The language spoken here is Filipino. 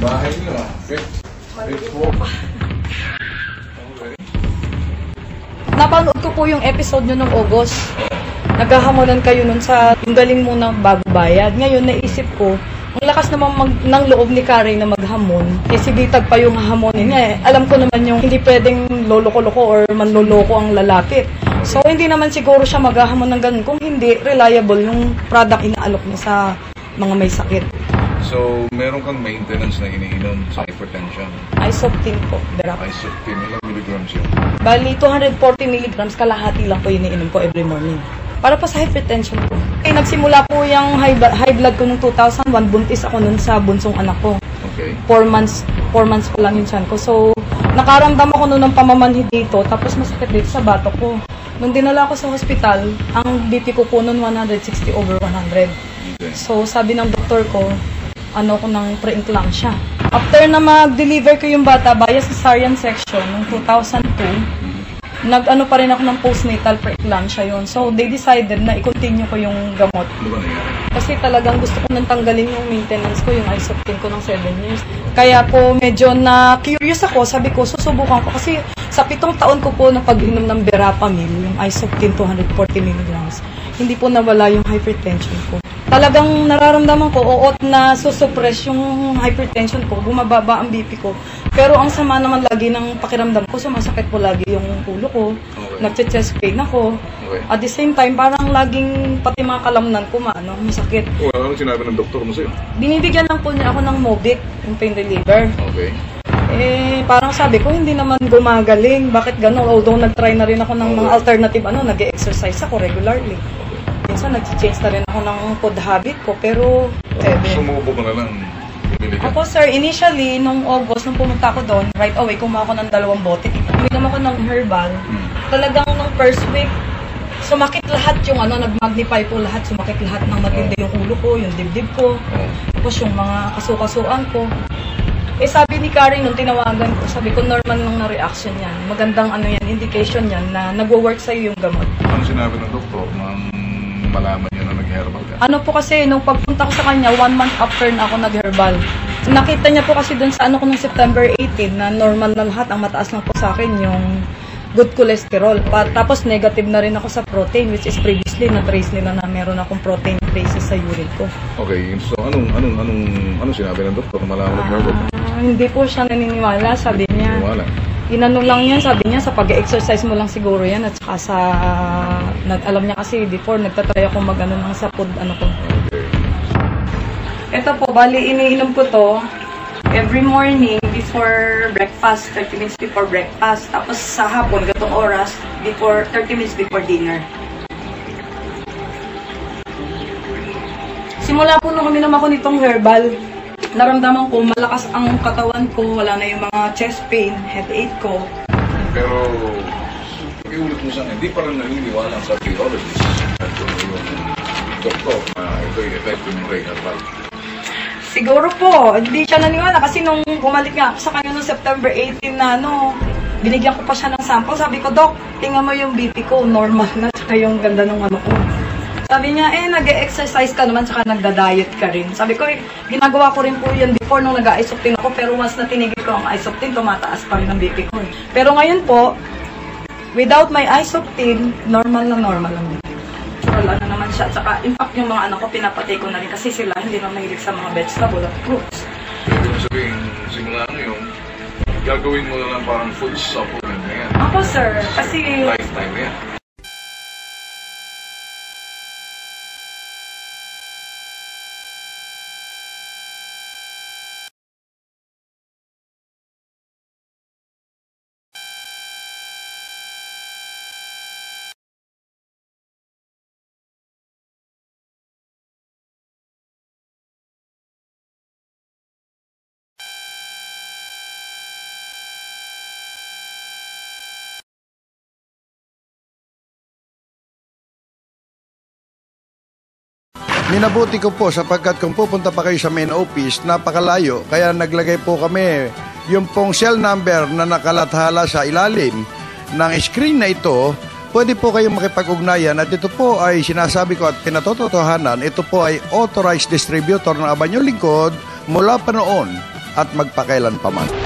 Bahay niyo ah. Great walk. Napanood ko po yung episode nyo nung August. Naghahamonan kayo nun sa yung galing muna bago bayad. Ngayon naisip ko, ang lakas naman ng loob ni Karen na maghamon. Kasi bitag pa yung hahamonin niya eh. Alam ko naman yung hindi pwedeng loloko-loko or manloloko ang lalapit. So hindi naman siguro siya maghahamon ng ganun kung hindi reliable yung product inaalok niya sa mga may sakit. So, meron kang maintenance na iniinom sa hypertension? Isoptin po, Berap. Isoptin, ilang milligrams yun? Bali, 240 milligrams kalahati lang po iniinom ko every morning. Para po sa hypertension ko. Nagsimula po yung high blood ko noong 2001, buntis ako nun sa bunsong anak ko. Okay. 4 months pa lang yung tiyan ko. So, nakaramdam ako noon ng pamamanhid dito, tapos masakit dito sa batok ko. Nung dinala ko sa hospital, ang BP ko po noon 160/100. Okay. So, sabi ng doktor ko, ano ko ng pre-eclampsia. After na mag-deliver ko yung bata via cesarean section noong 2002, nag-ano pa rin ako ng postnatal pre-eclampsia yun. So, they decided na i-continue ko yung gamot. Ano ba nangyari? Kasi talagang gusto ko nang tanggalin yung maintenance ko, yung isoptin ko ng 7 years. Kaya po medyo na curious ako, sabi ko, susubukan ko. Kasi sa 7 taon ko po na pag-inom ng Verapamil, yung isoptin 240 milligrams, hindi po nawala yung hypertension ko. Talagang nararamdaman ko, oot na susuppress yung hypertension ko, bumababa ang BP ko. Pero ang sama naman lagi ng pakiramdam ko, sumasakit po lagi yung ulo ko, nagche-chest pain ako. Okay. At the same time, parang laging pati mga kalamnan ko masakit. Anong sinabi ng doktor mo sa'yo? Binibigyan lang po niya ako ng Mobic, yung pain reliever. Okay. Parang sabi ko, hindi naman gumagaling. Bakit gano'n? Although nag-try na rin ako ng mga alternative, nag-exercise ako regularly. Minsan nag-change na rin ako ng food habit ko, pero sumubo ka na lang. Ako sir, initially, nung August, nung pumunta ako doon, right away, kumuha ako ng 2 bote. Uminom ako ng herbal. Talagang nung first week, sumakit lahat yung nag-magnify po lahat, sumakit lahat ng matindi yung ulo ko, yung dibdib ko, tapos yung mga kasukasuan ko. Sabi ni Karen nung tinawagan ko, sabi ko normal lang na reaction yan. Magandang indication yan na nagwo-work sa'yo yung gamot. Ano sinabi ng doktor nang malaman niya na nag-herbal ka? Ano po kasi, nung pagpunta ko sa kanya, 1 month after na ako nag-herbal. Nakita niya po kasi dun sa ko nung September 18 na normal na lahat, ang mataas lang po sa akin yung good cholesterol. Tapos negative na rin ako sa protein, which is previously na-trace nila na meron akong protein traces sa urine ko. Okay, so anong sinabi ng doktor na malaman nag-herbal? Hindi po siya naniniwala, sabi niya. Inano lang yan, sabi niya, sa pag-exercise mo lang siguro yan at saka sa, alam niya kasi before, nagtatry ako ng sa food, ko. Okay. Ito po, bali, iniinom ko to every morning before breakfast, 30 minutes before breakfast. Tapos sa hapon, gatong oras, 30 minutes before dinner. Simula po nung uminom ako nitong herbal, naramdaman ko, malakas ang katawan ko, wala na yung mga chest pain, headache ko. Pero, pag-iulit mo siya, hindi pa rin naniniwala sa virologist at yung doktor na ito'y effective ng herbal. Siguro po, hindi siya naniniwala kasi nung bumalik nga ako sa kanya noong September 18 na binigyan ko pa siya ng sample. Sabi ko, Doc, tingnan mo yung BP ko, normal na, tsaka yung ganda ng ko. Sabi niya, nag-exercise ka naman, tsaka nagda-diet ka rin. Sabi ko, ginagawa ko rin po yun before nung nag-isoptin ako, pero once na tinigil ko ang isoptin, tumataas pa rin ang BP ko. Pero ngayon po, without my isoptin, normal na normal ang BP. Wala na naman siya. Tsaka, in fact, yung mga anak ko, pinapatay ko na rin kasi sila hindi na mahilig sa mga vegetable at fruits. Ibig sabihin, simula ngayon, gagawin mo na lang parang food supplement na yan. Ako, sir, kasi lifetime yan. Minabuti ko po sapagkat kung pupunta pa kayo sa main office, napakalayo. Kaya naglagay po kami yung pong cell number na nakalathala sa ilalim ng screen na ito. Pwede po kayong makipag-ugnayan at ito po ay sinasabi ko at pinatotohanan. Ito po ay authorized distributor ng Abanyong Lingkod mula pa noon at magpakailan pa man.